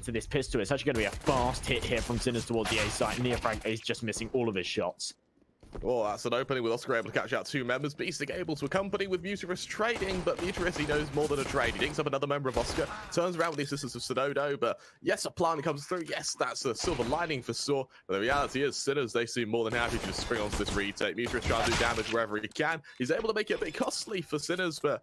into this pistol. It's actually going to be a fast hit here from Sinners towards the A site. NEOFRAG is just missing all of his shots. Oh, that's an opening with oskar able to catch out 2 members. beastik able to accompany with MUTiRiS trading, but MUTiRiS, he knows more than a trade. He dinks up another member of oskar, turns around with the assistance of stadodo, but yes, a plan comes through. Yes, that's a silver lining for Saw. But the reality is, Sinners, they seem more than happy to just spring onto this retake. MUTiRiS trying to do damage wherever he can. He's able to make it a bit costly for Sinners, but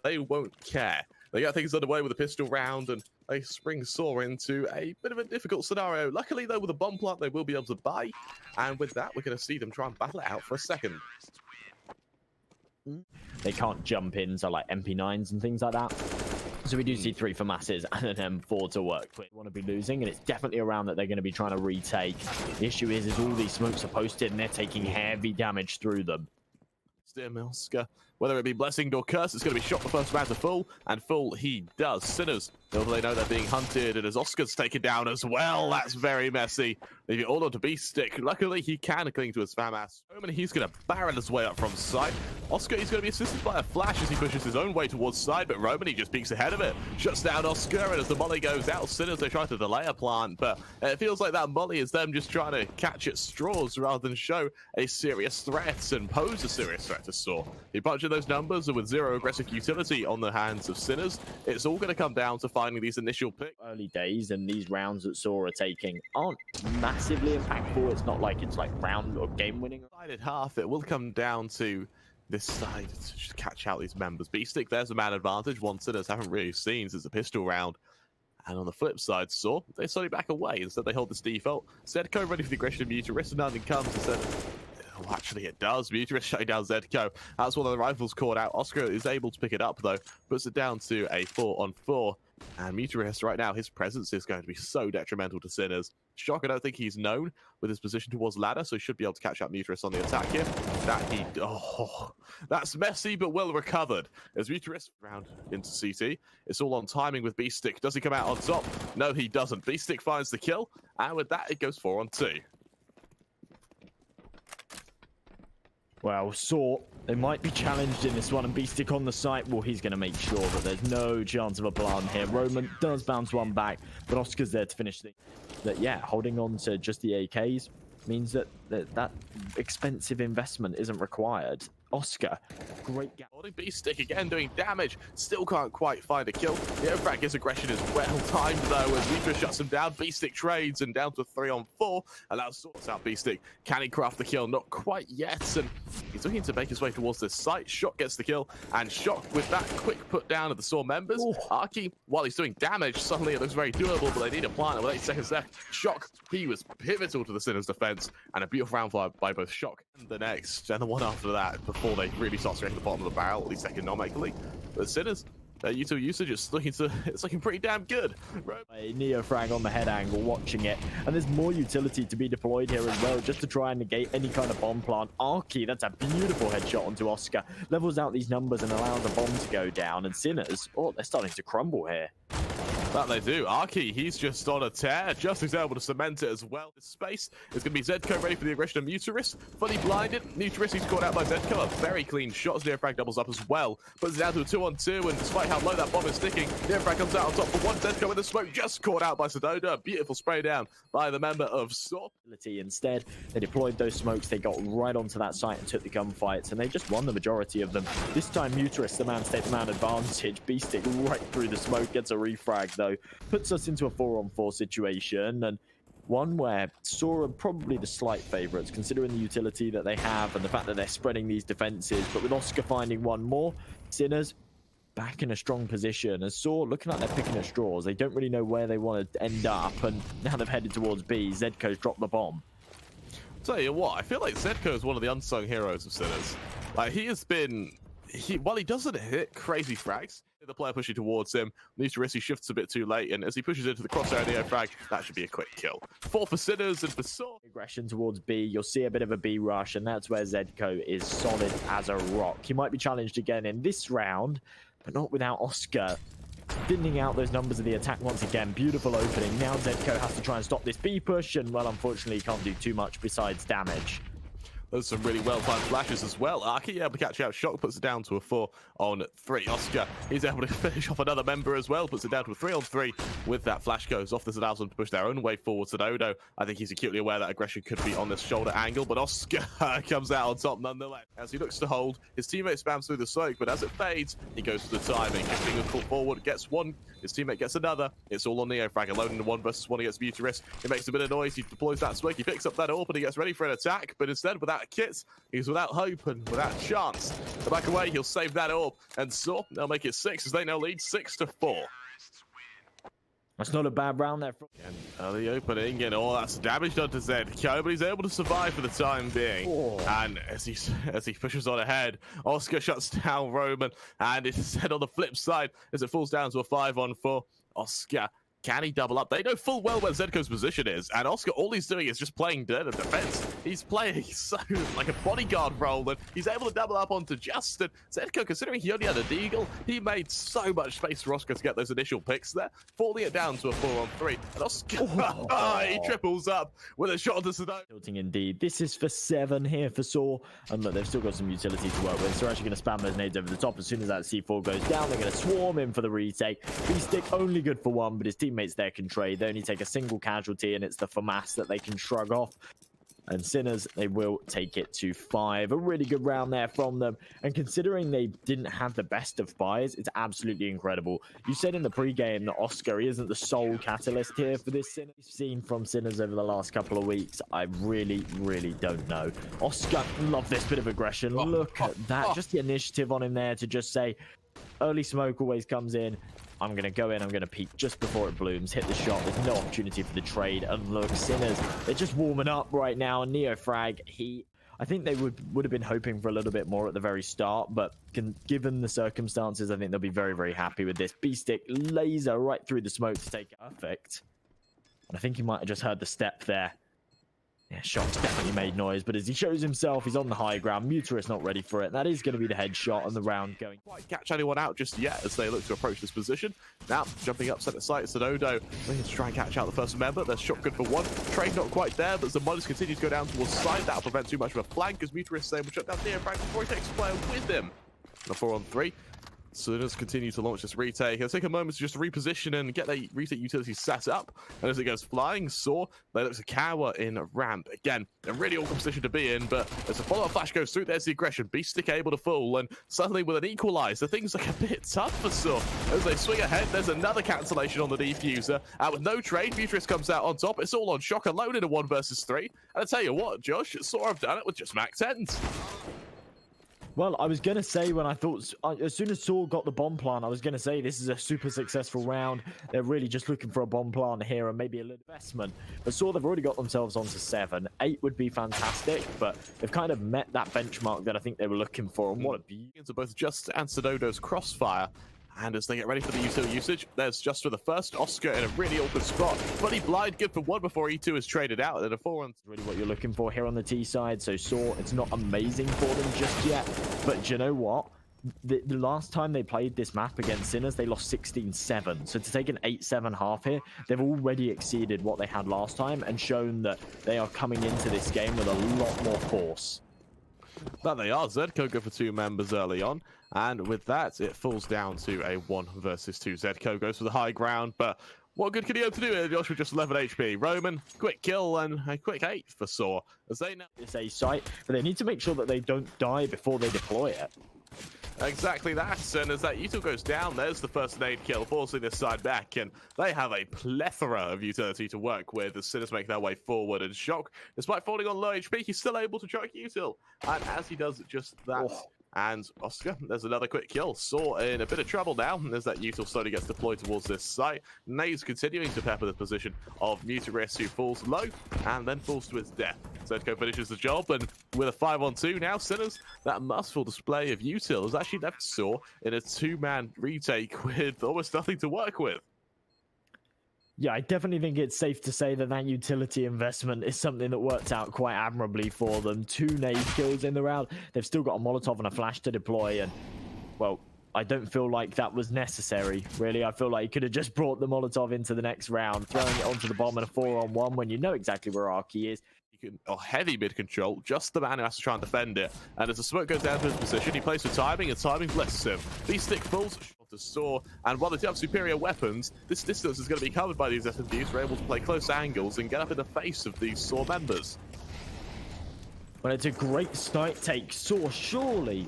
they won't care. They get things underway with a pistol round, and they spring Saw into a bit of a difficult scenario. Luckily, though, with a bomb plant, they will be able to buy. And with that, we're going to see them try and battle it out for a second. They can't jump into like MP9s and things like that. So we do see 3 for masses and an M4 to work with. They want to be losing, and it's definitely a round that they're going to be trying to retake. The issue is all these smokes are posted, and they're taking heavy damage through them. oskar, whether it be blessinged or cursed, it's going to be shot the first round to full, and full he does. Sinners, though they know they're being hunted, and as oskar's taken down as well, that's very messy. Leave it all onto beastik. Luckily, he can cling to his spam ass. He's going to barrel his way up from side. oskar, he's going to be assisted by a flash as he pushes his own way towards side, but Roman, he just peeks ahead of it. Shuts down oskar, and as the molly goes out, Sinners, they try to delay a plant, but it feels like that molly is them just trying to catch at straws rather than show a serious threat and pose a serious threat to Saw. He punches those numbers, and with 0 aggressive utility on the hands of Sinners, it's all going to come down to finding these initial picks. Early days, and these rounds that Saw are taking aren't massively impactful. It's not like it's like round or game winning. Decided half, it will come down to this side to just catch out these members. beastik, there's a man advantage, one Sinners haven't really seen since the pistol round. And on the flip side, Saw, they slowly back away. Instead, they hold this default. ZEDKO ready for the aggression of MUTiRiS, and nothing comes. Instead, oh, actually, it does. MUTiRiS shutting down ZEDKO. That's one of the rifles caught out. oskar is able to pick it up, though. Puts it down to a 4-on-4. And MUTiRiS right now, his presence is going to be so detrimental to Sinners. Shock, I don't think he's known with his position towards ladder, so he should be able to catch up MUTiRiS on the attack here. That's messy, but well recovered. As MUTiRiS round into CT, it's all on timing with beastik. Does he come out on top? No, he doesn't. beastik finds the kill, and with that, it goes 4-on-2. Well, Saw, they might be challenged in this one, and beastik on the site, well, he's going to make sure that there's no chance of a plant here. Roman does bounce one back, but oskar's there to finish things. That, yeah, holding on to just the AKs means that that expensive investment isn't required. oskar, great gap. beastik again doing damage, still can't quite find a kill. NEOFRAG, his aggression is well timed though, as MUTiRiS shuts him down. beastik trades and down to 3-on-4, and that sorts out beastik. Can he craft the kill? Not quite yet, and he's looking to make his way towards this site. Shock gets the kill, and Shock with that quick put down of the Saw members. Ooh. arki, while he's doing damage, suddenly it looks very doable, but they need a plant with 8 seconds left. Shock, he was pivotal to the Sinners defense, and a beautiful round by both Shock and the next, and the one after that, before they really start scraping the bottom of the barrel, at least economically. But Sinners, their util usage is looking pretty damn good. NEOFRAG on the head angle, watching it, and there's more utility to be deployed here as well, just to try and negate any kind of bomb plant. arki, that's a beautiful headshot onto oskar, levels out these numbers and allows the bomb to go down, and Sinners, oh, they're starting to crumble here. That they do. arki, he's just on a tear. Just is able to cement it as well. This space is going to be ZEDKO ready for the aggression of MUTiRiS. Fully blinded. MUTiRiS, he's caught out by ZEDKO. A very clean shot as NEOFRAG doubles up as well. Puts it down to a 2-on-2, and despite how low that bomb is sticking, NEOFRAG comes out on top for one. ZEDKO in the smoke, just caught out by stadodo. A beautiful spray down by the member of Saw. Instead, they deployed those smokes, they got right onto that site and took the gunfights, and they just won the majority of them. This time, MUTiRiS, the man state man advantage. beastik right through the smoke, gets a refrag though. Puts us into a 4-on-4 situation, and one where Saw are probably the slight favourites, considering the utility that they have and the fact that they're spreading these defences. But with oskar finding one more, Sinners back in a strong position. As Saw, looking like they're picking at straws, they don't really know where they want to end up, and now they've headed towards B. ZEDKO's dropped the bomb. Tell you what, I feel like ZEDKO is one of the unsung heroes of Sinners. Like, he has been... while he doesn't hit crazy frags, the player pushing towards him, MUTiRiS, he shifts a bit too late, and as he pushes into the crosshair NEOFRAG, that should be a quick kill. 4 for Sinners, and for Saw. Aggression towards B, you'll see a bit of a B rush, and that's where ZEDKO is solid as a rock. He might be challenged again in this round, but not without oskar. Thinning out those numbers of the attack once again. Beautiful opening. Now ZEDKO has to try and stop this B push, and well, unfortunately, he can't do too much besides damage. There's some really well-timed flashes as well. Arki able to catch out Shock, puts it down to a 4-on-3. Oskar, he's able to finish off another member as well, puts it down to a 3-on-3 with that flash goes off. This allows them to push their own way forward. Stadodo, I think he's acutely aware that aggression could be on this shoulder angle, but Oskar comes out on top nonetheless. As he looks to hold, his teammate spams through the smoke, but as it fades, he goes for the timing. Gifting a call forward, gets one, his teammate gets another. It's all on NEOFRAG, alone in the 1v1 against MUTiRiS. He makes a bit of noise, he deploys that smoke, he picks up that AWP, and he gets ready for an attack, but instead, without kits, he's without hope and without chance. To back away, he'll save that AWP, and so they'll make it 6 as they now lead 6-4. That's not a bad round there. And early opening, and all that's damage done to ZEDKO, but he's able to survive for the time being. Oh. And as he pushes on ahead, Oskar shuts down Roman, and it's head on the flip side as it falls down to a 5-on-4. Oskar, can he double up? They know full well where ZEDKO's position is, and Oskar, all he's doing is just playing dirt and defense. He's playing so like a bodyguard role, and he's able to double up onto Justin. ZEDKO, considering he only had a deagle, he made so much space for Oskar to get those initial picks there, falling it down to a 4-on-3. And Oskar, he triples up with a shot onto Stadodo. Tilting indeed. This is for 7 here for Saw, and look, they've still got some utility to work with, so they're actually going to spam those nades over the top. As soon as that C4 goes down, they're going to swarm in for the retake. beastik only good for 1, but his teammates there can trade. They only take a single casualty, and it's the FAMAS that they can shrug off. And Sinners, they will take it to 5. A really good round there from them. And considering they didn't have the best of buys, it's absolutely incredible. You said in the pregame that Oskar, he isn't the sole catalyst here for this Sinners. We've seen from Sinners over the last couple of weeks, I really, really don't know. Oskar, love this bit of aggression. Look at that. Just the initiative on him there to just say, early smoke always comes in. I'm going to go in, I'm going to peek just before it blooms, hit the shot with no opportunity for the trade. And look, Sinners, they're just warming up right now. NEOFRAG, I think they would have been hoping for a little bit more at the very start, but given the circumstances, I think they'll be very, very happy with this. beastik laser right through the smoke to take it. Perfect. And I think he might have just heard the step there. Yeah, shots definitely made noise, but as he shows himself, he's on the high ground. MUTiRiS not ready for it. That is going to be the headshot and the round going. Quite catch anyone out just yet as they look to approach this position. Now, jumping up center site, Stadodo looking to try and catch out the first member. There's shotgun for 1. Trade not quite there, but as the Magisk continues to go down towards side, that'll prevent too much of a flank as MUTiRiS is able to shut down NEOFRAG before he takes a player with him. And a 4-on-3. So just continue to launch this retake. It'll take a moment to just reposition and get the retake utility set up. And as it goes flying, Saw, they look to cower in ramp. Again, a really awkward position to be in, but as a follow-up flash goes through, there's the aggression. beastik able to fall, and suddenly with an equalizer, things look a bit tough for Saw. As they swing ahead, there's another cancellation on the defuser. With no trade, MUTiRiS comes out on top. It's all on Shock alone in a 1v3. And I tell you what, Josh, Saw have done it with just max 10s. Well, I was going to say when I thought, as soon as Saw got the bomb plant, I was going to say this is a super successful round. They're really just looking for a bomb plant here and maybe a little investment. But Saw, they've already got themselves onto 7. 8 would be fantastic, but they've kind of met that benchmark that I think they were looking for. And what a beauty. Into both Just and Stadodo's crossfire. And as they get ready for the utility usage, there's Just for the first. Oskar in a really awkward spot. Fully blind, good for 1 before E2 is traded out. And a 4-on. Really what you're looking for here on the T side. So Saw, it's not amazing for them just yet. But do you know what? The last time they played this map against Sinners, they lost 16-7. So to take an 8-7 half here, they've already exceeded what they had last time and shown that they are coming into this game with a lot more force. That they are. ZEDKO go for 2 members early on, and with that, it falls down to a 1 versus 2. ZEDKO goes for the high ground, but what good could he hope to do here? Josh with just 11 HP. Roman, quick kill and a quick 8 for Saw. As they now it's a site, but they need to make sure that they don't die before they deploy it. Exactly that, and as that util goes down, there's the first nade kill, forcing this side back, and they have a plethora of utility to work with as Sinners make their way forward, and Shock, despite falling on low HP, he's still able to track util, and as he does just that, and Oskar, there's another quick kill. Saw in a bit of trouble now, as that util slowly gets deployed towards this site. Nade's continuing to pepper the position of MUTiRiS, who falls low, and then falls to its death. ZEDKO finishes the job, and with a 5-on-2 now, Sinners, that masterful display of util has actually left Saw in a 2-man retake with almost nothing to work with. Yeah, I definitely think it's safe to say that that utility investment is something that worked out quite admirably for them. 2 nade kills in the round. They've still got a Molotov and a flash to deploy, and, well, I don't feel like that was necessary, really. I feel like you could have just brought the Molotov into the next round, throwing it onto the bomb in a 4-on-1 when you know exactly where Arki is. heavy mid control, just the man who has to try and defend it. And as the smoke goes down to his position, he plays with timing, and timing blesses him. beastik falls short to Saw, and while they do have superior weapons, this distance is going to be covered by these SMGs who are able to play close angles and get up in the face of these Saw members. Well, it's a great snipe take. Saw, surely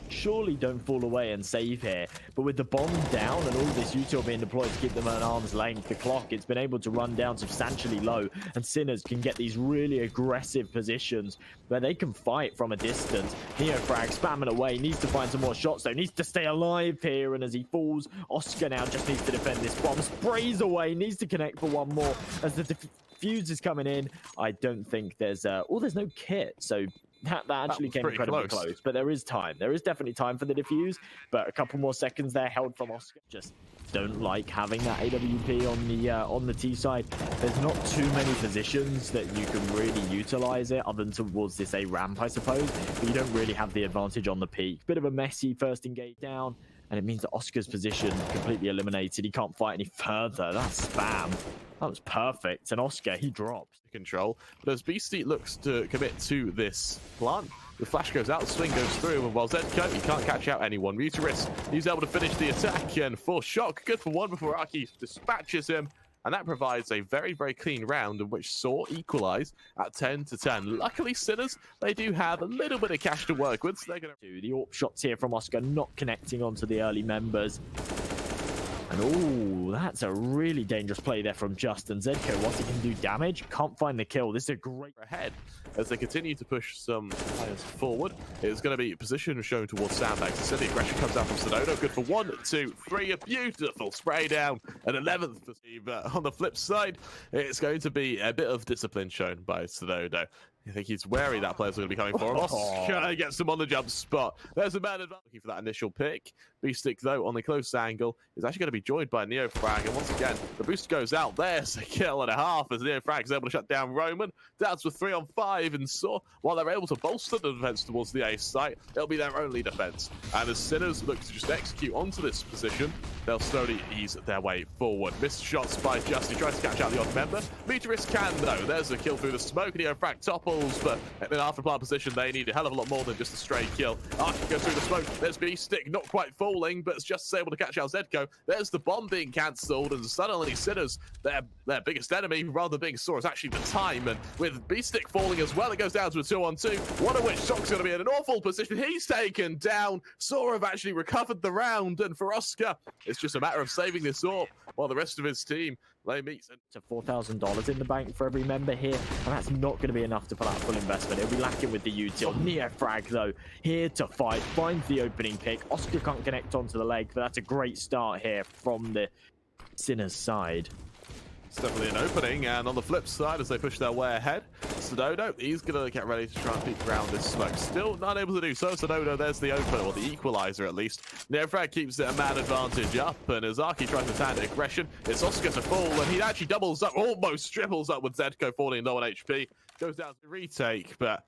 don't fall away and save here. But with the bomb down and all this util being deployed to keep them at arm's length, the clock, it's been able to run down substantially low. And Sinners can get these really aggressive positions where they can fight from a distance. NEOFRAG spamming away, needs to find some more shots though, needs to stay alive here. And as he falls, oskar now just needs to defend this bomb. Sprays away, needs to connect for one more. As the defuse is coming in, I don't think there's, there's no kit. So that actually came incredibly close, but there is time. There is definitely time for the defuse, but a couple more seconds there held from oskar. Just don't like having that AWP on the T side. There's not too many positions that you can really utilize it other than towards this A ramp, I suppose, but you don't really have the advantage on the peak. Bit of a messy first engage down, and it means that oskar's position completely eliminated. He can't fight any further. That's spam. That was perfect, and oskar, he drops. Control, but as beastik looks to commit to this plant, the flash goes out, the swing goes through, and while ZEDKO, he can't catch out anyone. MUTiRiS, he's able to finish the attack, and for shock, good for one before arki dispatches him, and that provides a very, very clean round in which Saw equalize at 10-10. Luckily, Sinners, they do have a little bit of cash to work with, so they're going to... The AWP shots here from oskar, not connecting onto the early members. And oh, that's a really dangerous play there from Justin. ZEDKO, once he can do damage, can't find the kill. This is a great ahead as they continue to push some players forward. It's going to be position shown towards sandbags. So the aggression comes out from stadodo. Good for 1, 2, 3. A beautiful spray down. An 11th for Steve. But on the flip side, it's going to be a bit of discipline shown by stadodo. I think he's wary that players are going to be coming for him. Oskar gets him on the jump spot. There's a man advantage looking for that initial pick. beastik, though, on the close angle, is actually going to be joined by NEOFRAG. And once again, the boost goes out. There's a kill and a half as NEOFRAG is able to shut down Roman. Downs with 3 on 5 and Saw. While they're able to bolster the defense towards the A site, it'll be their only defense. And as Sinners look to just execute onto this position, they'll slowly ease their way forward. Missed shots by Just. He tries to catch out the odd member. MUTiRiS can, though. There's a kill through the smoke. NEOFRAG topples, but in after plant position, they need a hell of a lot more than just a stray kill. arki goes through the smoke. There's beastik, not quite falling, but it's just able to catch out ZEDKO. There's the bomb being cancelled, and suddenly Sinners, their biggest enemy, rather than being Saw, is actually the time. And with beastik falling as well, it goes down to a 2-on-2. One of which Shock's going to be in an awful position. He's taken down. Saw have actually recovered the round, and for oskar, it's just a matter of saving this AWP while the rest of his team lay meets. To $4,000 in the bank for every member here, and that's not going to be enough to pull out full investment. It'll be lacking with the util. NEOFRAG, though, here to fight, finds the opening pick. oskar can't connect onto the leg, but that's a great start here from the Sinners side. It's definitely an opening, and on the flip side, as they push their way ahead, stadodo, he's going to get ready to try and peek around this smoke. Still not able to do so. stadodo, there's the opener, or the equalizer at least. NEOFRAG keeps a man advantage up, and as arki tries to stand aggression, it's oskar to fall, and he actually doubles up, almost triples up with ZEDKO falling low on HP. Goes down to retake, but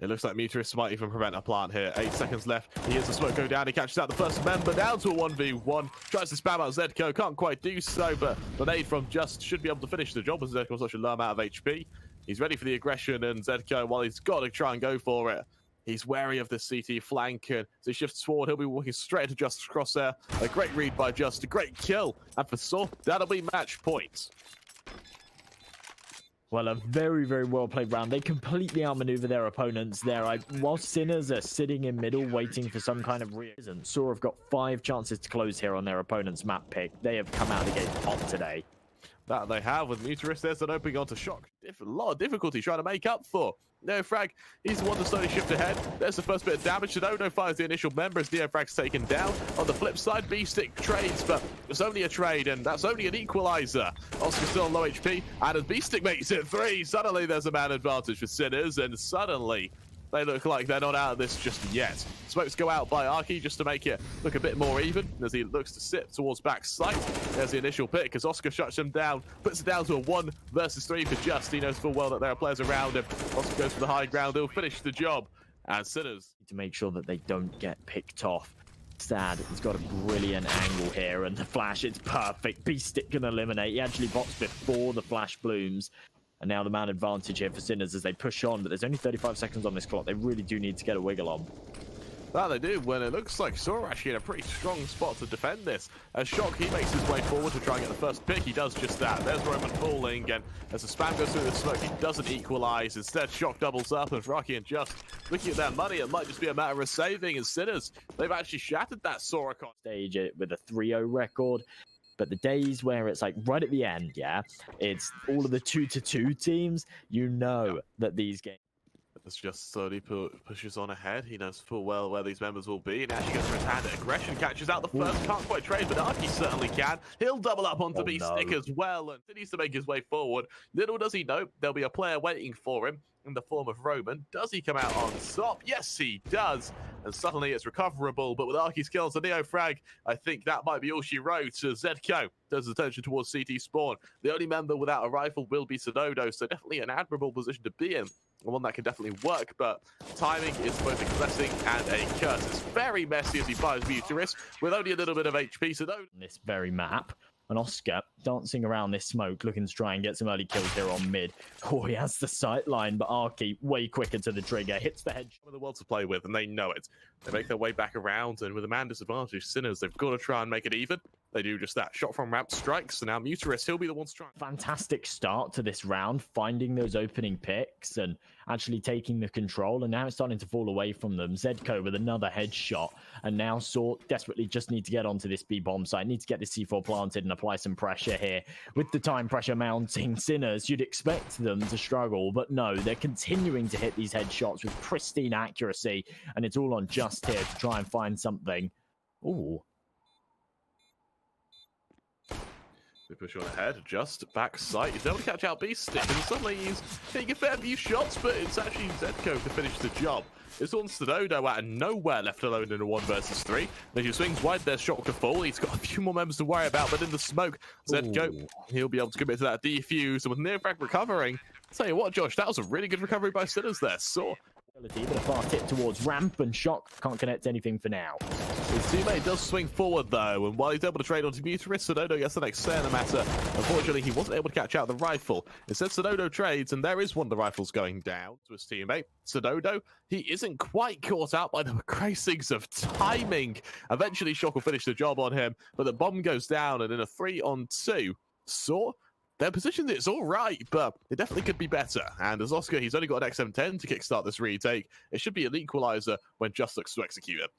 it looks like MUTiRiS might even prevent a plant here. 8 seconds left. He hears the smoke go down. He catches out the first member down to a 1v1. Tries to spam out ZEDKO. Can't quite do so, but the nade from Just should be able to finish the job as ZEDKO's such a low amount of HP. He's ready for the aggression, and ZEDKO, while he's got to try and go for it, he's wary of this CT flank, and as he shifts forward, he'll be walking straight to Just's crosshair. A great read by Just, a great kill, and for Saw, that'll be match point. Well, a very, very well played round. They completely outmaneuver their opponents there. While Sinners are sitting in middle waiting for some kind of reason, Saw have got 5 chances to close here on their opponent's map pick. They have come out of the gate hot today. That they have with MUTiRiS. There's an opening onto Shock. A lot of difficulty trying to make up for. NEOFRAG, he's the one to slowly shift ahead. There's the first bit of damage. stadodo fires the initial member as NEOFRAG's taken down. On the flip side, beastik trades, but it's only a trade, and that's only an equalizer. oskar still on low HP, and as beastik makes it 3, suddenly there's a man advantage for Sinners, and suddenly they look like they're not out of this just yet. Smokes go out by arki just to make it look a bit more even as he looks to sit towards back sight. There's the initial pick as oskar shuts him down, puts it down to a 1 versus 3 for Just. He knows full well that there are players around him. oskar goes for the high ground. He'll finish the job. And Sinners to make sure that they don't get picked off. Sad, he's got a brilliant angle here, and the flash, it's perfect. beastik can eliminate. He actually pops before the flash blooms. And now the man advantage here for Sinners as they push on, but there's only 35 seconds on this clock. They really do need to get a wiggle on. That they do, when it looks like Sora actually in a pretty strong spot to defend this. As Shock, he makes his way forward to try and get the first pick. He does just that. There's Roman falling, and as the spam goes through the smoke, he doesn't equalize. Instead, Shock doubles up, and Rocky and Just looking at their money, it might just be a matter of saving. And Sinners, they've actually shattered that Sora stage with a 3-0 record. But the days where it's like right at the end, yeah, it's all of the 2-2 teams, you know that these games. As Just slowly pushes on ahead. He knows full well where these members will be. And actually goes for his hand at aggression. Catches out the first. Can't quite trade, but Arki certainly can. He'll double up onto beastik as well and continues to make his way forward. Little does he know, there'll be a player waiting for him in the form of Roman. Does he come out on top? Yes, he does. And suddenly it's recoverable. But with Arki's kills, the NEOFRAG, I think that might be all she wrote. ZEDKO turns attention towards CT spawn. The only member without a rifle will be stadodo, so definitely an admirable position to be in. One that can definitely work, but timing is both a blessing and a curse. It's very messy as he fires MUTiRiS with only a little bit of HP. Stadodo. This very map. And Oskar dancing around this smoke, looking to try and get some early kills here on mid. Oh, he has the sight line, but Arki way quicker to the trigger, hits the head. Of the world to play with, and they know it. They make their way back around, and with a man disadvantage, Sinners, they've got to try and make it even. They do just that. Shot from ramp strikes, and now MUTiRiS, he'll be the one to try. Fantastic start to this round, finding those opening picks and actually taking the control, and now it's starting to fall away from them. ZEDKO with another headshot, and now Sort desperately just need to get onto this B bomb site, need to get this C4 planted and apply some pressure here. With the time pressure mounting, Sinners, you'd expect them to struggle, but no, they're continuing to hit these headshots with pristine accuracy, and it's all on Just here to try and find something. Ooh. They push on ahead, Just back sight. He's able to catch out beastik, and suddenly he's taking a fair few shots, but it's actually ZEDKO to finish the job. It's on stadodo out of nowhere, left alone in a 1 versus 3. As he swings wide, there's Shock to fall. He's got a few more members to worry about, but in the smoke, ZEDKO, he'll be able to commit to that defuse. And with NEOFRAG recovering, I'll tell you what, Josh, that was a really good recovery by Sinners there. Saw. But a fast hit towards ramp, and Shock can't connect anything for now. His teammate does swing forward though, and while he's able to trade onto MUTiRiS, stadodo gets the next say in the matter. Unfortunately, he wasn't able to catch out the rifle. Instead, stadodo trades, and there is one of the rifles going down to his teammate. stadodo, he isn't quite caught out by the gracings of timing. Eventually, Shock will finish the job on him, but the bomb goes down, and in a 3-on-2, Saw. Their position is all right, but it definitely could be better. And as Oskar, he's only got an XM10 to kickstart this retake. It should be an equalizer when Just looks to execute it.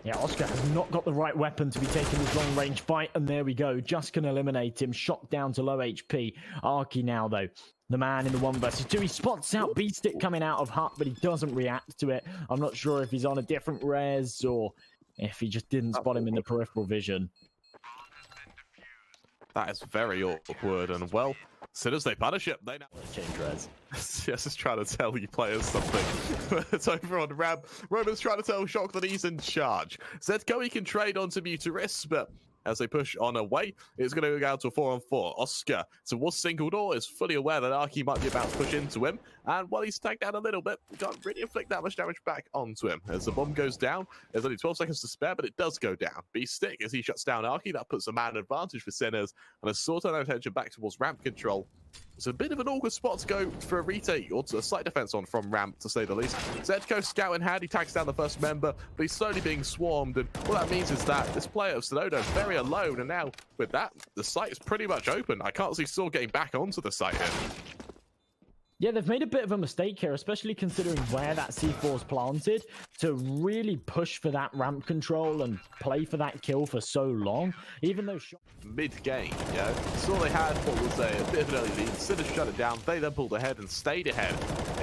Yeah, Oskar has not got the right weapon to be taking this long-range fight, and there we go. Just can eliminate him. Shock down to low HP. Arki now, though. The man in the 1 versus 2. He spots out beastik coming out of hut, but he doesn't react to it. I'm not sure if he's on a different res or if he just didn't spot him in the peripheral vision. That is very awkward, and well, Sinners, they punish it. They now change res. Yes, just trying to tell you players something. It's over on ramp. Roman's trying to tell Shock that he's in charge. ZEDKO, he can trade onto MUTiRiS, but as they push on away, it's going to go down to a 4-on-4. Oskar towards single door is fully aware that Arki might be about to push into him, and while he's tagged down a little bit, he can't really inflict that much damage back onto him. As the bomb goes down, there's only 12 seconds to spare, but it does go down. beastik, as he shuts down Arki, that puts a man advantage for Sinners, and a sort of attention back towards ramp control. It's a bit of an awkward spot to go for a retake or to a slight defense on from ramp, to say the least. ZEDKO scout in hand, he tags down the first member, but he's slowly being swarmed, and what that means is that this player of stadodo is very alone, and now with that, the site is pretty much open. I can't see Saw getting back onto the site here. Yeah, they've made a bit of a mistake here, especially considering where that C4's planted, to really push for that ramp control and play for that kill for so long, even though... Mid-game, yeah. Saw they had what was a bit of an early lead. Sinners shut it down. They then pulled ahead and stayed ahead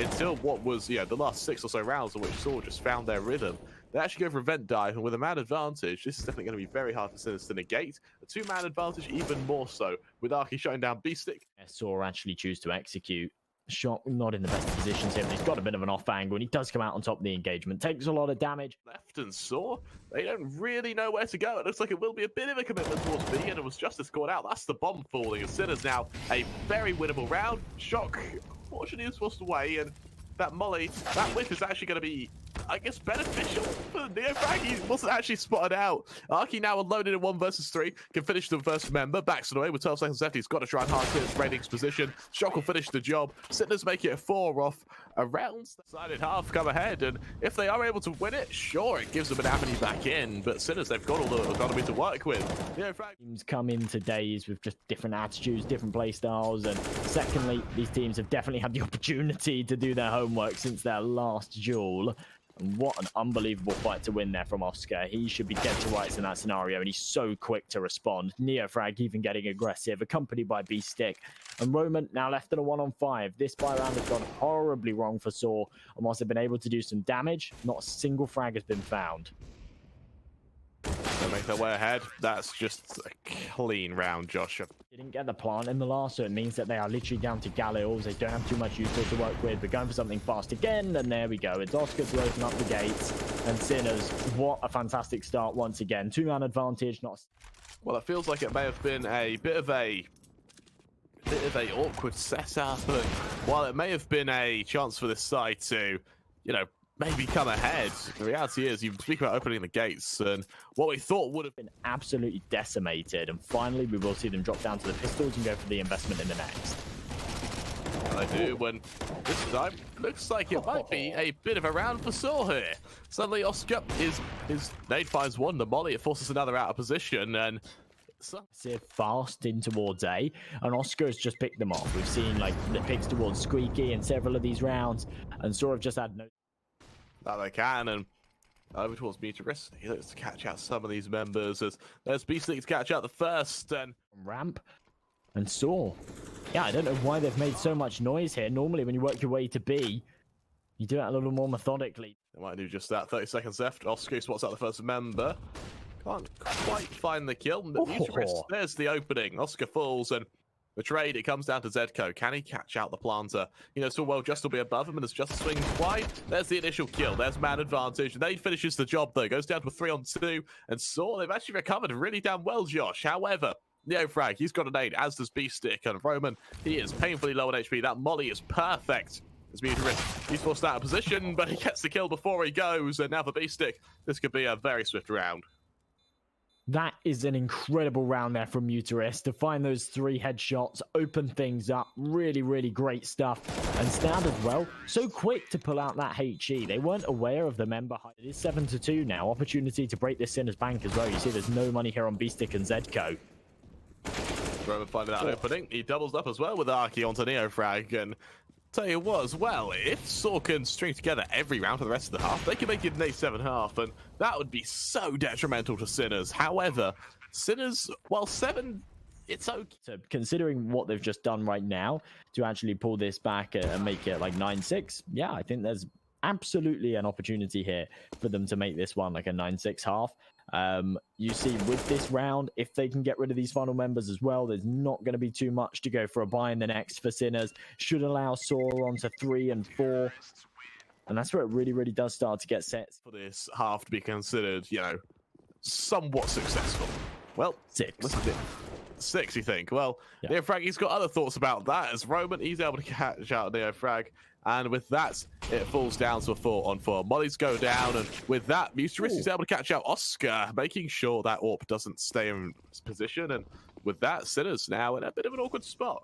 until what was, the last 6 or so rounds in which Saw just found their rhythm. They actually go for a vent dive, and with a man advantage, this is definitely going to be very hard for Sinners to negate. A 2-man advantage even more so, with Arki shutting down beastik. Saw actually choose to execute. Shock not in the best positions here, but he's got a bit of an off angle, and he does come out on top of the engagement. Takes a lot of damage. Left and Saw, they don't really know where to go. It looks like it will be a bit of a commitment towards B, and it was Justice caught out. That's the bomb falling, and Sinners now a very winnable round. Shock, unfortunately, is forced away, and that molly, that whip is actually going to be I guess, beneficial for NEOFRAG. He wasn't actually spotted out. Arki now unloaded in 1 versus 3. Can finish the first member. Backs it away with 12 seconds left. He's got to try and hard clear his ratings position. Shock will finish the job. Sinners make it a 4 off a round. Decided half come ahead, and if they are able to win it, sure, it gives them an avenue back in. But Sinners, they've got all the economy to work with. NEOFRAG Teams come into days with just different attitudes, different play styles, and secondly, these teams have definitely had the opportunity to do their homework since their last duel. And what an unbelievable fight to win there from Oskar. He should be dead to rights in that scenario, and he's so quick to respond. NEOFRAG even getting aggressive, accompanied by beastik. And Roman now left in a 1-on-5. This buy round has gone horribly wrong for Saw, and whilst they've been able to do some damage, not a single frag has been found. They make their way ahead. That's just a clean round, Josh. Didn't get the plant in the last, so it means that they are literally down to Galils. They don't have too much util to work with. We're going for something fast again, and there we go. It's Oskar to open up the gates, and Sinners, what a fantastic start once again. 2-man advantage, not... Well, it feels like it may have been a bit of a awkward setup, and while it may have been a chance for this side to, you know, maybe come ahead, the reality is you speak about opening the gates, and what we thought would have been absolutely decimated, and finally we will see them drop down to the pistols and go for the investment in the next. I do, when this time looks like it might be a bit of a round for Saw here. Suddenly Oskar his nade finds one, the molly, it forces another out of position, and fast in towards A, and Oskar has just picked them off. We've seen like the picks towards Squeaky in several of these rounds, and Saw have just had no... That they can, and over towards MUTiRiS. He looks to catch out some of these members as there's beastik to catch out the first, and ramp and Saw. Yeah, I don't know why they've made so much noise here. Normally when you work your way to B, you do it a little more methodically. They might do just that. 30 seconds left. Oskar spots out the first member. Can't quite find the kill. MUTiRiS, there's the opening. Oskar falls, and the trade, it comes down to ZEDKO. Can he catch out the planter? You know, so well, Just will be above him, and as Just swings wide, there's the initial kill. There's man advantage. Nade finishes the job, though. Goes down to a 3-on-2, and Saw, they've actually recovered really damn well, Josh. However, NEOFRAG, he's got a nade, as does beastik, and Roman, he is painfully low on HP. That molly is perfect. As MUTiRiS, he's forced out of position, but he gets the kill before he goes, and now for beastik, this could be a very swift round. That is an incredible round there from MUTiRiS to find those 3 headshots, open things up, really, really great stuff. And Stad as well, so quick to pull out that HE. They weren't aware of the member height. It is 7-2 now, opportunity to break this Sinners bank as well. You see there's no money here on beastik and ZEDKO. Roman finding that opening, he doubles up as well with Arki onto NEOFRAG, and tell you what as well, if Saw can string together every round for the rest of the half, they can make it an 8-7 and that would be so detrimental to Sinners. However, Sinners, while 7, it's okay. So considering what they've just done right now to actually pull this back and make it like 9-6, yeah, I think there's absolutely an opportunity here for them to make this one like a 9-6 half. You see with this round, if they can get rid of these final members as well, there's not going to be too much to go for a buy in the next for Sinners. Should allow Saw on to 3 and 4, and that's where it really, really does start to get set for this half to be considered, you know, somewhat successful. Well, 6. 6, you think? Well, yeah. NEOFRAG, he's got other thoughts about that. As Roman, he's able to catch out NEOFRAG, and with that, it falls down to a 4-on-4. Mollies go down, and with that, MUTiRiS is able to catch out Oskar, making sure that AWP doesn't stay in his position, and with that, Sinners now in a bit of an awkward spot.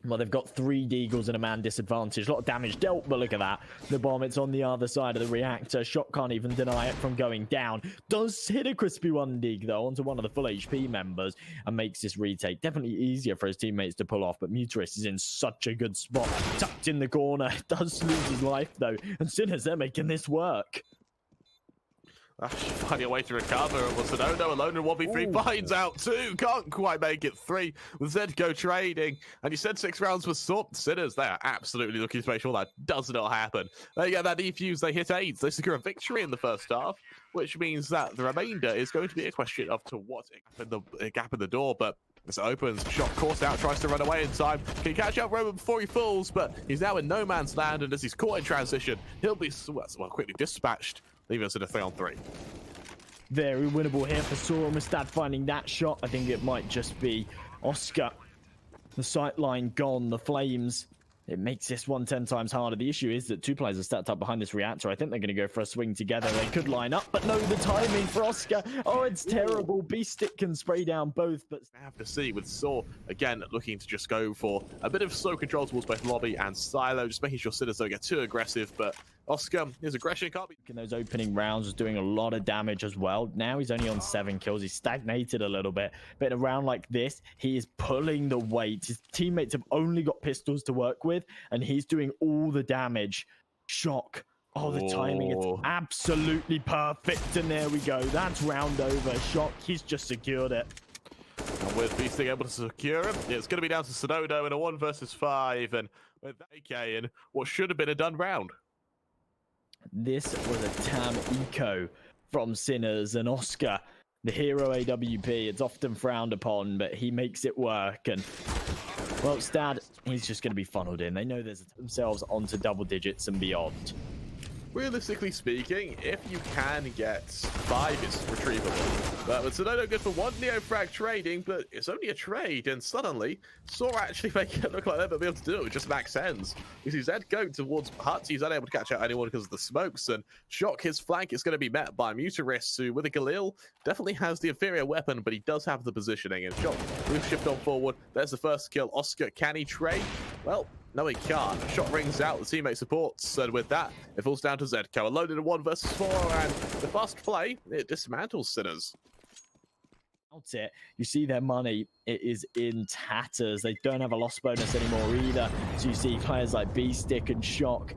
Well, they've got 3 deagles and a man disadvantage. A lot of damage dealt, but look at that. The bomb, it's on the other side of the reactor. Shot can't even deny it from going down. Does hit a crispy 1 deag, though, onto one of the full HP members and makes this retake definitely easier for his teammates to pull off. But MUTiRiS is in such a good spot. Tucked in the corner. Does lose his life, though. And Sinners, they're making this work. Finding a way to recover, and was stadodo alone in 1v3, finds out 2, can't quite make it 3 with ZEDKO trading, and you said 6 rounds for Sinners. They are absolutely looking to make sure that does not happen. They get that defuse, they hit 8, they secure a victory in the first half, which means that the remainder is going to be a question of to what a gap in the door, but as it opens, shot course out, tries to run away in time, can catch out Roman before he falls, but he's now in no man's land, and as he's caught in transition, he'll be quickly dispatched, leaving us in a 3-on-3. Very winnable here for Saw. Mustad finding that shot. I think it might just be Oskar. The sight line gone. The flames It makes this one 10 times harder. The issue is that two players are stacked up behind this reactor. I think they're going to go for a swing together. They could line up, but no, the timing for Oskar. Oh, it's terrible. beastik can spray down both, but I have to see with Saw again looking to just go for a bit of slow control towards both lobby and silo, just making sure Sinners don't get too aggressive. But Oskar, his aggression can't be. In those opening rounds was doing a lot of damage as well. Now he's only on 7 kills. He's stagnated a little bit, but in a round like this, he is pulling the weight. His teammates have only got pistols to work with, and he's doing all the damage. Shock. Oh, the timing is absolutely perfect, and there we go. That's round over. Shock, he's just secured it. And with beastik able to secure him, it's going to be down to stadodo in a 1 versus 5, and with AK in what should have been a done round. This was a TAM eco from Sinners, and Oskar, the hero AWP. It's often frowned upon, but he makes it work. And well, Stad, he's just going to be funneled in. They know there's themselves onto double digits and beyond. Realistically speaking, if you can get 5, it's retrievable. But with stadodo good for 1 NEOFRAG trading, but it's only a trade, and suddenly Saw actually make it look like they're be able to do it with just max ends. You see ZEDKO towards Huts, he's unable to catch out anyone because of the smokes, and Shock, his flank is going to be met by MUTiRiS, who with a Galil definitely has the inferior weapon, but he does have the positioning. And Shock, move shift on forward. There's the first kill. Oskar, can he trade? Well, no, he can't. Shot rings out, the teammate supports, and with that, it falls down to ZEDKO. Alone in a 1 versus 4, and the fast play, it dismantles Sinners. It, you see their money, it is in tatters. They don't have a loss bonus anymore either. So you see players like beastik and Shock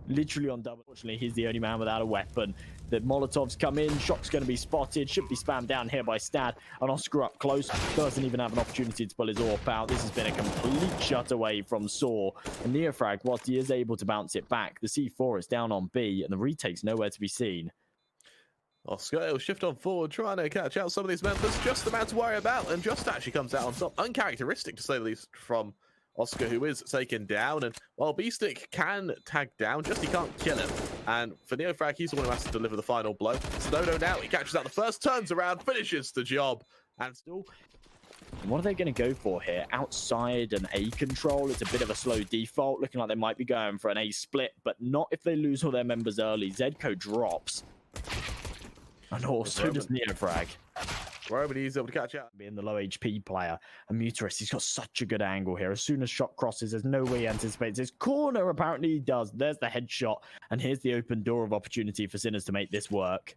literally on double. Unfortunately, he's the only man without a weapon. The Molotovs come in. Shock's going to be spotted. Should be spammed down here by Stad. And Oskar up close. Doesn't even have an opportunity to pull his AWP out. This has been a complete shut away from Saw. And NEOFRAG, whilst he is able to bounce it back, the C4 is down on B, and the retake's nowhere to be seen. Oskar, he'll shift on forward, trying to catch out some of these members. Just the man to worry about, and Just actually comes out on top. Uncharacteristic, to say the least, from Oskar, who is taken down. And while beastik can tag down, Just he can't kill him. And for NEOFRAG, he's the one who has to deliver the final blow. stadodo now, he catches out the first, turns around, finishes the job. And still, what are they going to go for here? Outside an A control. It's a bit of a slow default, looking like they might be going for an A split, but not if they lose all their members early. ZEDKO drops. And also does NEOFRAG. Roman, he's able to catch out. Being the low HP player, and MUTiRiS, he's got such a good angle here. As soon as Shot crosses, there's no way he anticipates his corner. Apparently he does. There's the headshot, and here's the open door of opportunity for Sinners to make this work.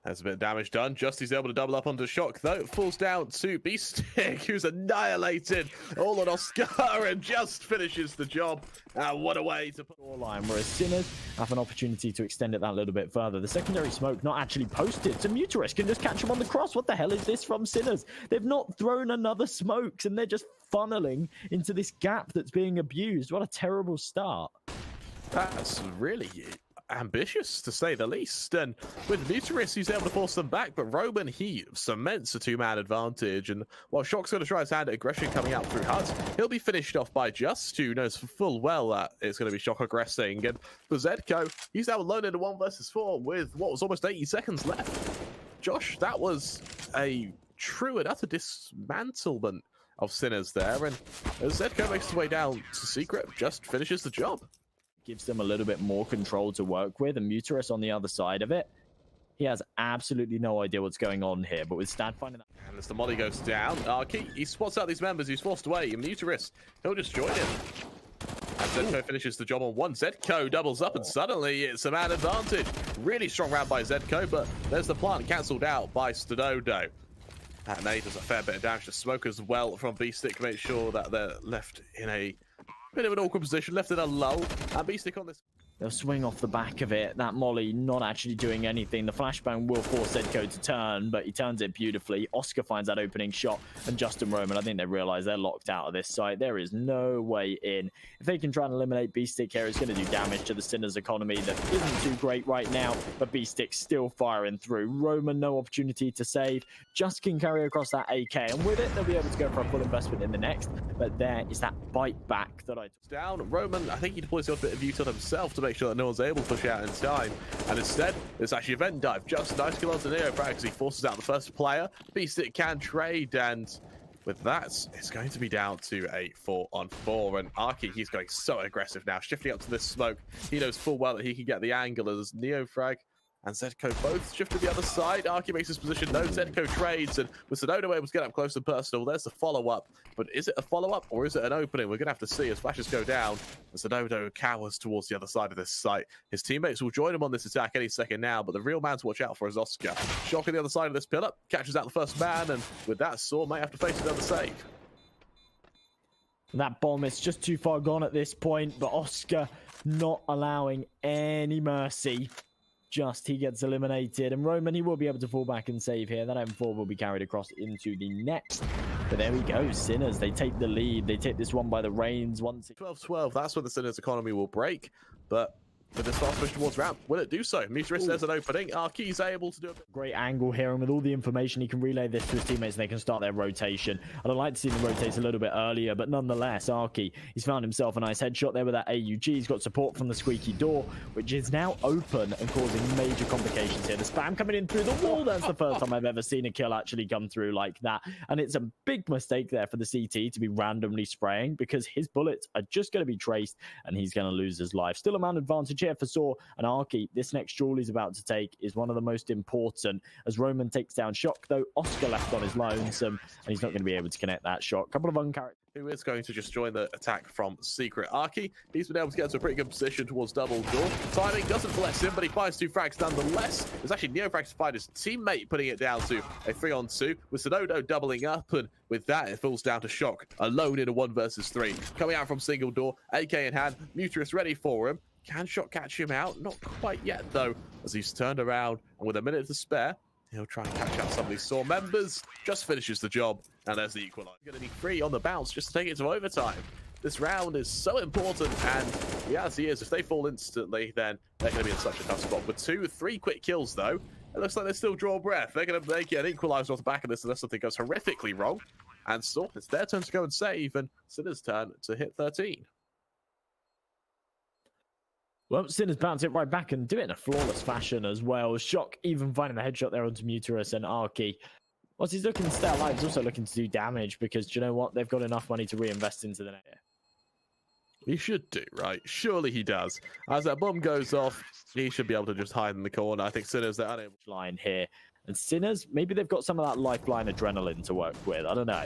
There's a bit of damage done. Just he's able to double up onto Shock, though. It falls down to beastik, who's annihilated all on Oskar, and Just finishes the job. What a way to put line, whereas Sinners have an opportunity to extend it that little bit further. The secondary smoke not actually posted, so MUTiRiS can just catch him on the cross. What the hell is this from Sinners? They've not thrown another smokes, and they're just funneling into this gap that's being abused. What a terrible start. That's really ambitious, to say the least. And with MUTiRiS, he's able to force them back, but Roman, he cements a 2-man advantage. And while Shock's going to try his hand at aggression coming out through Hut, he'll be finished off by Just, who knows full well that it's going to be Shock aggressing. And for ZEDKO, he's now alone in a 1 versus 4 with what was almost 80 seconds left. Josh, that was a true and utter dismantlement of Sinners there. And as ZEDKO makes his way down to secret, Just finishes the job. Gives them a little bit more control to work with, and MUTiRiS on the other side of it, he has absolutely no idea what's going on here. But with Stad finding that, and as the molly goes down, arki, he spots out these members, he's forced away, and MUTiRiS, he'll just join him. And ZEDKO finishes the job on 1. ZEDKO doubles up, and suddenly it's a man advantage. Really strong round by ZEDKO, but there's the plant cancelled out by stadodo. And Nate does a fair bit of damage to smoke as well from beastik to make sure that they're left in a bit of an awkward position, left in a lull. And beastik on this. They'll swing off the back of it. That molly not actually doing anything. The flashbang will force ZEDKO to turn, but he turns it beautifully. Oskar finds that opening shot, and Justin Roman, I think they realize they're locked out of this site. There is no way in. If they can try and eliminate beastik here, it's going to do damage to the Sinners economy that isn't too great right now, but beastik still firing through. Roman, no opportunity to save. Just can carry across that AK, and with it, they'll be able to go for a full investment in the next. But there is that bite back that I... Down, Roman, I think he deploys a bit of util himself to make sure that no one's able to push out in time, and instead it's actually event dive. Just nice kill onto NEOFRAG as he forces out the first player. beastik can trade, and with that, it's going to be down to a 4-on-4, and arki, he's going so aggressive now, shifting up to this smoke. He knows full well that he can get the angle as NEOFRAG and ZEDKO both shift to the other side. arki makes his position known, ZEDKO trades, and with stadodo able to get up close and personal, there's the follow-up. But is it a follow-up or is it an opening? We're going to have to see as flashes go down, and stadodo cowers towards the other side of this site. His teammates will join him on this attack any second now, but the real man to watch out for is oskar. Shock on the other side of this pillar, catches out the first man, and with that, Saw may have to face another save. That bomb is just too far gone at this point, but oskar not allowing any mercy. Just he gets eliminated, and Roman, he will be able to fall back and save here. That M4 will be carried across into the next. But there we go, Sinners, they take the lead. They take this one by the reins. 12-12, that's when the Sinners economy will break, but with this fast push towards ramp, will it do so? MUTiRiS says an opening. arki's able to do it. Great angle here, and with all the information, he can relay this to his teammates and they can start their rotation. I'd like to see them rotate a little bit earlier, but nonetheless, arki, he's found himself a nice headshot there with that AUG. He's got support from the squeaky door, which is now open and causing major complications here. The spam coming in through the wall. That's the first time I've ever seen a kill actually come through like that. And it's a big mistake there for the CT to be randomly spraying, because his bullets are just going to be traced and he's going to lose his life. Still a man advantage here for Saw and arki. This next duel he's about to take is one of the most important, as Roman takes down Shock, though oskar left on his lonesome and he's not going to be able to connect that shot. Couple of uncharacteristic. Who is going to just join the attack from secret. arki, he's been able to get to a pretty good position towards double door. Timing doesn't bless him, but he finds 2 frags nonetheless. It's actually NEOFRAG to find his teammate, putting it down to a 3-on-2 with stadodo doubling up, and with that it falls down to Shock alone in a 1 versus 3. Coming out from single door, AK in hand, MUTiRiS ready for him. Can Shock catch him out? Not quite yet, though, as he's turned around, and with a minute to spare, he'll try and catch out some of these Saw members. Just finishes the job, and there's the equalizer. Going to be free on the bounce just to take it to overtime. This round is so important, and the reality is, if they fall instantly, then they're going to be in such a tough spot. With 2-3 quick kills, though, it looks like they still draw breath. They're going to make an equalizer off the back of this unless something goes horrifically wrong. And Saw, it's their turn to go and save, and Sinner's turn to hit 13. Well, Sinners bounce it right back and do it in a flawless fashion as well. Shock even finding the headshot there onto MUTiRiS, and arki, whilst he's looking to stay alive, he's also looking to do damage, because do you know what? They've got enough money to reinvest into the net. He should do, right? Surely he does. As that bomb goes off, he should be able to just hide in the corner. I think Sinners, they're unable. Line here. And Sinners, maybe they've got some of that lifeline adrenaline to work with. I don't know.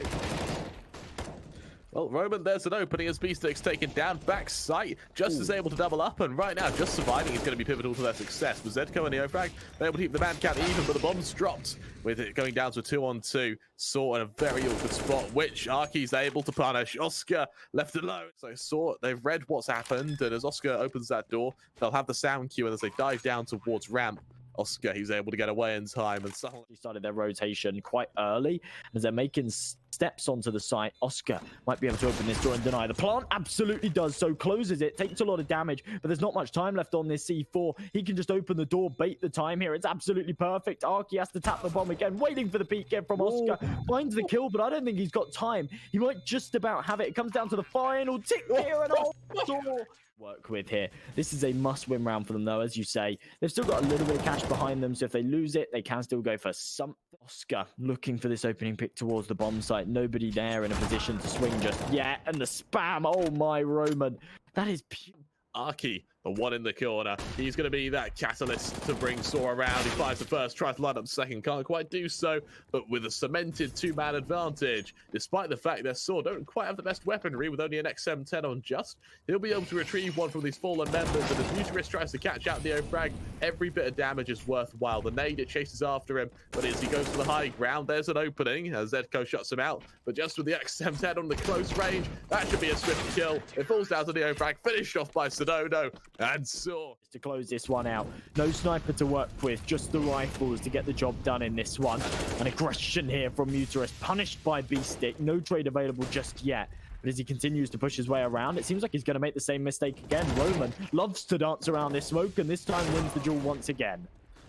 Well, Roman, there's an opening as beastik's taken down. Back sight, just is able to double up, and right now, just surviving is going to be pivotal to their success. With ZEDKO and NEOFRAG, they're able to keep the man count even, but the bomb's dropped, with it going down to a 2-on-2. Saw in a very awkward spot, which arki's able to punish. oskar left alone. So Saw, they've read what's happened, and as oskar opens that door, they'll have the sound cue, and as they dive down towards ramp, oskar, he's able to get away in time, and suddenly started their rotation quite early as they're making steps onto the site. oskar might be able to open this door and deny the plant. Absolutely does so. Closes it, takes a lot of damage, but there's not much time left on this C4. He can just open the door, bait the time here. It's absolutely perfect. arki has to tap the bomb again, waiting for the peek here from oskar. Finds the kill, but I don't think he's got time. He might just about have it. It comes down to the final tick here, and work with here. This is a must-win round for them, though, as you say. They've still got a little bit of cash behind them, so if they lose it, they can still go for something. oskar looking for this opening pick towards the bomb site. Nobody there in a position to swing just yet, and the spam. Oh my, Roman, that is pure. arki, the one in the corner, he's going to be that catalyst to bring Saw around. He fires the first, tries to line up second, can't quite do so, but with a cemented 2-man advantage, despite the fact that Saw don't quite have the best weaponry with only an XM10 on just, he'll be able to retrieve one from these fallen members, and as MUTiRiS tries to catch out NEOFRAG, every bit of damage is worthwhile. The nade, it chases after him, but as he goes for the high ground, there's an opening, as ZEDKO shuts him out, but just with the XM10 on the close range, that should be a swift kill. It falls down to NEOFRAG, finished off by stadodo. And Saw to close this one out. No sniper to work with, just the rifles to get the job done in this one. An aggression here from MUTiRiS, punished by beastik. No trade available just yet. But as he continues to push his way around, it seems like he's going to make the same mistake again. Roman loves to dance around this smoke, and this time wins the duel once again.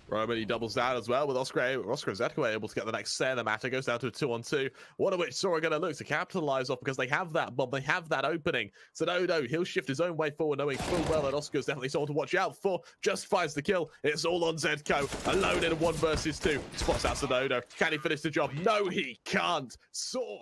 Roman, he doubles down as well with oskar and ZEDKO able to get the next say in the matter. Goes down to a 2-on-2. One of which Saw are going to look to capitalize off because they have that bomb, they have that opening. stadodo, he'll shift his own way forward, knowing full well that oskar's definitely someone to watch out for. Just finds the kill. It's all on ZEDKO, alone in a 1 versus 2. Spots out stadodo. Can he finish the job? No, he can't. Saw